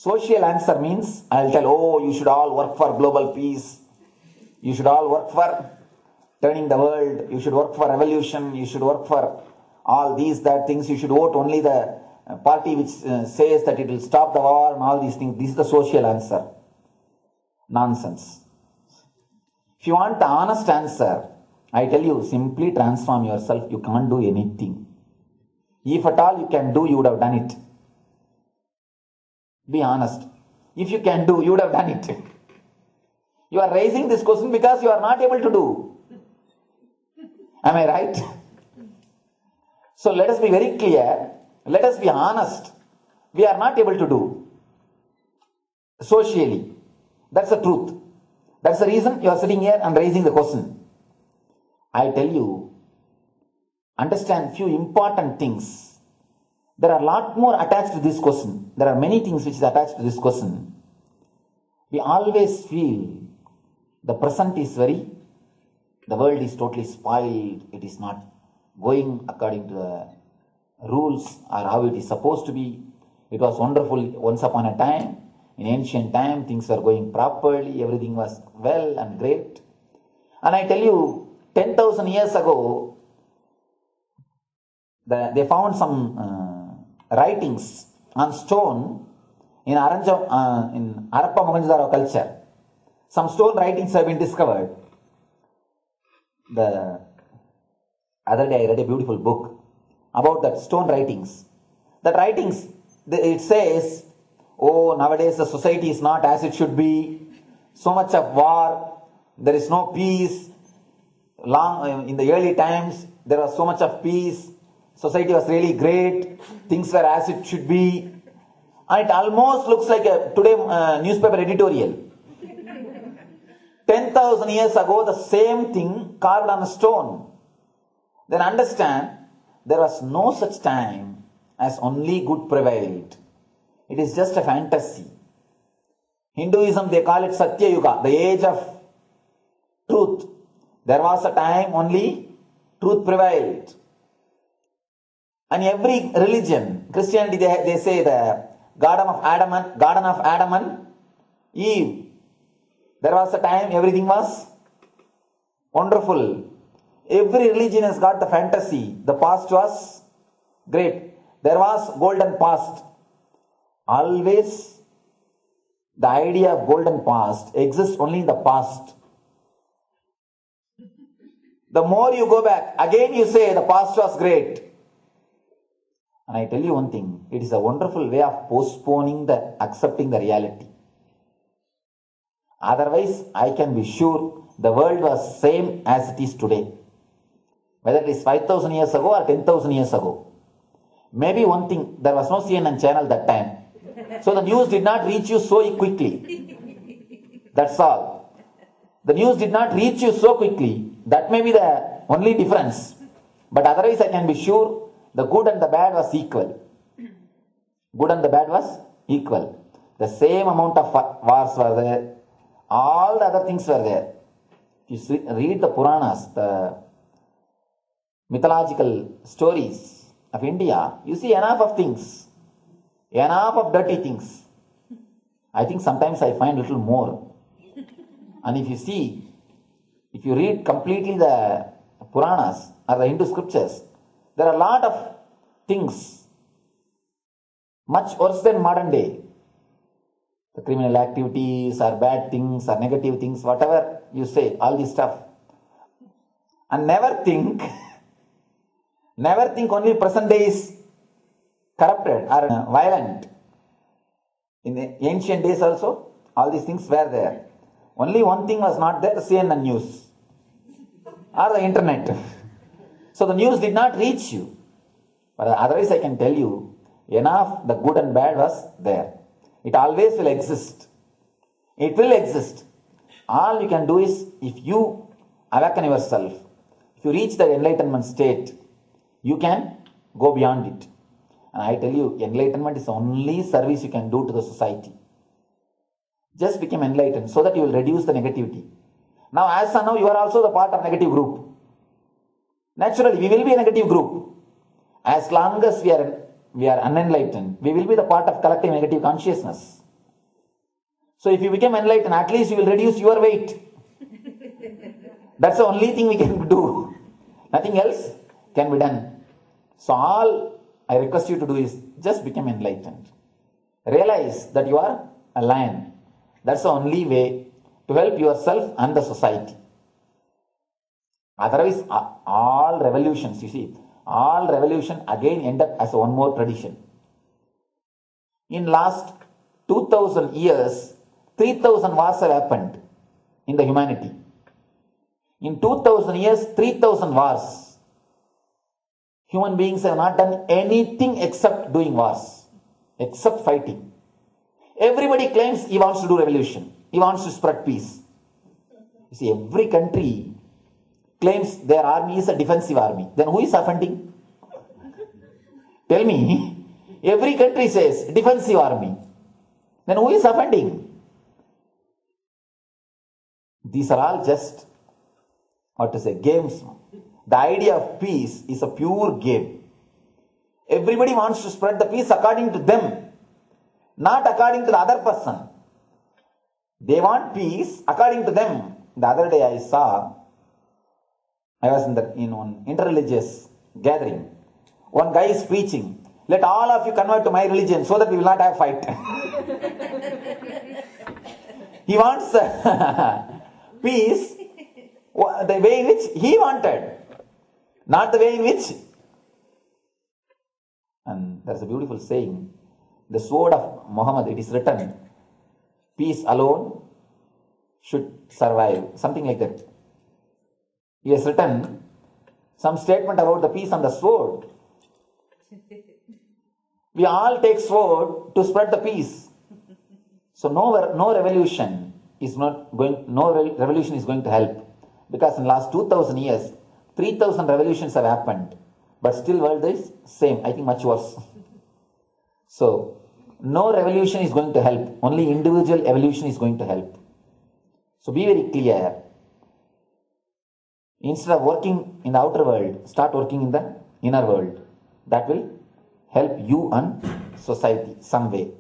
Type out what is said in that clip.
Social answer means I'll tell, oh, you should all work for global peace. You should all work for turning the world. You should work for revolution. You should work for all these, that things. You should vote only the party which says that it will stop the war and all these things. This is the social answer. Nonsense. If you want the honest answer, I tell you, simply transform yourself. You can't do anything. If at all you can do, you would have done it. Be honest. If you can do, you would have done it. You are raising this question because you are not able to do. Am I right? So let us be very clear. Let us be honest. We are not able to do. Socially. That's the truth. That's the reason you are sitting here and raising the question. I tell you, understand few important things. There are a lot more attached to this question. There are many things which is attached to this question. We always feel the present is the world is totally spoiled. It is not going according to the rules or how it is supposed to be. It was wonderful once upon a time. In ancient time, things were going properly. Everything was well and great. And I tell you, 10,000 years ago, they found some writings on stone in Harappa Mohenjo-daro culture. Some stone writings have been discovered. The other day I read a beautiful book about that stone writings. That writings, it says, oh, nowadays the society is not as it should be. So much of war. There is no peace. In the early times, there was so much of peace. Society was really great. Things were as it should be. And it almost looks like a today newspaper editorial. 10,000 years ago, the same thing carved on a stone. Then understand, there was no such time as only good prevailed. It is just a fantasy. Hinduism, they call it Satya Yuga, the age of truth. There was a time only truth prevailed. And every religion, Christianity, they say the Garden of Adam and Eve. There was a time everything was wonderful. Every religion has got the fantasy. The past was great. There was golden past. Always the idea of golden past exists only in the past. The more you go back, again you say the past was great. And I tell you one thing, it is a wonderful way of postponing accepting the reality. Otherwise, I can be sure the world was same as it is today. Whether it is 5,000 years ago or 10,000 years ago. Maybe one thing, there was no CNN channel that time. So the news did not reach you so quickly. That's all. The news did not reach you so quickly. That may be the only difference. But otherwise, I can be sure the good and the bad was equal. Good and the bad was equal. The same amount of wars were there. All the other things were there. If you read the Puranas, the mythological stories of India, you see enough of things. Enough of dirty things. I think sometimes I find a little more. And if you read completely the Puranas or the Hindu scriptures, there are a lot of things much worse than modern day. The criminal activities or bad things or negative things, whatever you say, all this stuff. And never think only present day is corrupted or violent. In the ancient days also, all these things were there. Only one thing was not there, the CNN news or the internet. So the news did not reach you. But otherwise I can tell you, enough the good and bad was there. It always will exist. It will exist. All you can do is, if you awaken yourself, if you reach the enlightenment state, you can go beyond it. And I tell you, enlightenment is the only service you can do to the society. Just become enlightened so that you will reduce the negativity. Now, as of now, you are also the part of negative group. Naturally, we will be a negative group. As long as we are unenlightened, we will be the part of collective negative consciousness. So if you become enlightened, at least you will reduce your weight. That's the only thing we can do. Nothing else can be done. So all I request you to do is just become enlightened. Realize that you are a lion. That's the only way to help yourself and the society. Otherwise, all revolutions, you see, all revolution again end up as one more tradition. In last 2000 years, 3000 wars have happened in the humanity. In 2000 years, 3000 wars. Human beings have not done anything except doing wars, except fighting. Everybody claims he wants to do revolution. He wants to spread peace. You see, every country claims their army is a defensive army. Then who is offending? Tell me. Every country says defensive army. Then who is offending? These are all just, games. The idea of peace is a pure game. Everybody wants to spread the peace according to them, not according to the other person. They want peace according to them. The other day I was in one interreligious gathering. One guy is preaching, let all of you convert to my religion so that we will not have fight. He wants peace the way in which he wanted, not the way in which. And there's a beautiful saying, the sword of Muhammad, it is written, peace alone should survive. Something like that. He has written some statement about the peace on the sword. We all take sword to spread the peace. So no revolution is going to help. Because in the last 2000 years, 3000 revolutions have happened. But still world is same. I think much worse. So no revolution is going to help. Only individual evolution is going to help. So be very clear. Instead of working in the outer world, start working in the inner world. That will help you and society some way.